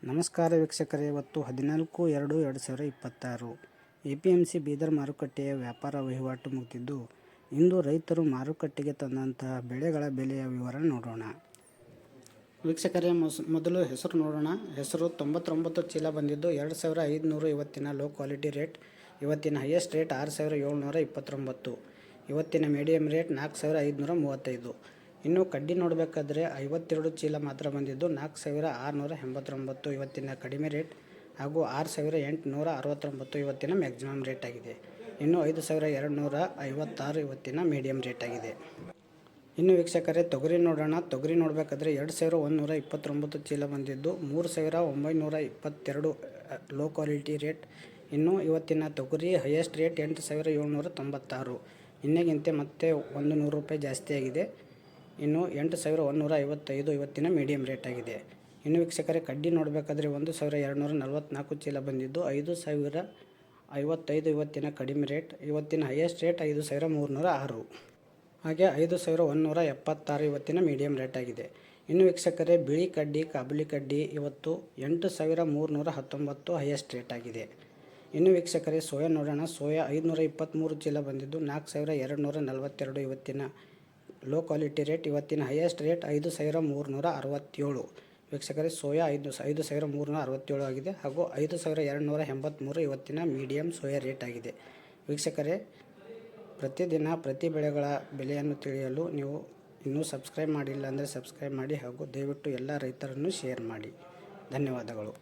ನಮಸ್ಕಾರ ವೀಕ್ಷಕರೇ, ಇವತ್ತು 14/2/2026 APMC ಬೀದರ್ ಮಾರುಕಟ್ಟೆಯ ವ್ಯಾಪಾರ ವಹಿವಾಟು ಮುಗಿದಿದ್ದು, ಇಂದು ರೈತರು ಮಾರುಕಟ್ಟೆಗೆ ತಂದಂತಹ ಬೆಳೆಗಳ ಬೆಲೆಯ ವಿವರ ನೋಡೋಣ. ವೀಕ್ಷಕರೇ, ಮೊದಲು ಹೆಸರು ನೋಡೋಣ. ಹೆಸರು 99 ಚೀಲ ಬಂದಿದ್ದು 2500 ಇವತ್ತಿನ ಲೋ ಕ್ವಾಲಿಟಿ ರೇಟ್. ಇವತ್ತಿನ ಹೈಯೆಸ್ಟ್ ರೇಟ್ 6729. ಇವತ್ತಿನ ಮೀಡಿಯಂ ರೇಟ್ 4535. ಇನ್ನು ಕಡ್ಡಿ ನೋಡಬೇಕಾದ್ರೆ 52 ಚೀಲ ಮಾತ್ರ ಬಂದಿದ್ದು 4689 ಇವತ್ತಿನ ಕಡಿಮೆ ರೇಟ್ ಹಾಗೂ 6869 ಇವತ್ತಿನ ಮ್ಯಾಕ್ಸಿಮಮ್ ರೇಟ್ ಆಗಿದೆ. ಇನ್ನು 5256 ಇವತ್ತಿನ ಮೀಡಿಯಂ ರೇಟ್ ಆಗಿದೆ. ಇನ್ನು ವೀಕ್ಷಕರೇ, ತೊಗರಿ ನೋಡೋಣ. ತೊಗರಿ ನೋಡಬೇಕಾದ್ರೆ 2129 ಚೀಲ ಬಂದಿದ್ದು 3922 ಲೋ ಕ್ವಾಲಿಟಿ ರೇಟ್. ಇನ್ನು ಇವತ್ತಿನ ತೊಗರಿ ಹೈಯೆಸ್ಟ್ ರೇಟ್ 8796. ನಿನ್ನೆಗಿಂತ ಮತ್ತೆ 100 ರೂಪಾಯಿ ಜಾಸ್ತಿ ಆಗಿದೆ. ಇನ್ನು 8155 ಇವತ್ತಿನ ಮೀಡಿಯಂ ರೇಟ್ ಆಗಿದೆ. ಇನ್ನು ವೀಕ್ಷಕರೇ, ಕಡ್ಡಿ ನೋಡಬೇಕಾದ್ರೆ 1244 ಚೀಲ ಬಂದಿದ್ದು 5055 ಇವತ್ತಿನ ಕಡಿಮೆ ರೇಟ್. ಇವತ್ತಿನ ಹೈಯೆಸ್ಟ್ ರೇಟ್ 5306. ಹಾಗೆ 5176 ಇವತ್ತಿನ ಮೀಡಿಯಂ ರೇಟ್ ಆಗಿದೆ. ಇನ್ನು ವೀಕ್ಷಕರೇ, ಬಿಳಿ ಕಡ್ಡಿ ಕಾಬುಲಿ ಕಡ್ಡಿ ಇವತ್ತು 8319 ಹೈಯೆಸ್ಟ್ ರೇಟ್ ಆಗಿದೆ. ಇನ್ನು ವೀಕ್ಷಕರೇ, ಸೋಯಾ ನೋಡೋಣ. ಸೋಯಾ 523 ಚೀಲ ಬಂದಿದ್ದು 4242 ಇವತ್ತಿನ ಲೋ ಕ್ವಾಲಿಟಿ ರೇಟ್. ಇವತ್ತಿನ ಹೈಯೆಸ್ಟ್ ರೇಟ್ 5367. ವೀಕ್ಷಕರೇ, ಸೋಯಾ 5367 ಆಗಿದೆ ಹಾಗೂ 5283 ಇವತ್ತಿನ ಮೀಡಿಯಂ ಸೋಯಾ ರೇಟ್ ಆಗಿದೆ. ವೀಕ್ಷಕರೇ, ಪ್ರತಿದಿನ ಪ್ರತಿ ಬೆಳೆಗಳ ಬೆಲೆಯನ್ನು ತಿಳಿಯಲು ನೀವು ಇನ್ನೂ ಸಬ್ಸ್ಕ್ರೈಬ್ ಮಾಡಿಲ್ಲ ಅಂದರೆ ಸಬ್ಸ್ಕ್ರೈಬ್ ಮಾಡಿ ಹಾಗೂ ದಯವಿಟ್ಟು ಎಲ್ಲ ರೈತರನ್ನು ಶೇರ್ ಮಾಡಿ. ಧನ್ಯವಾದಗಳು.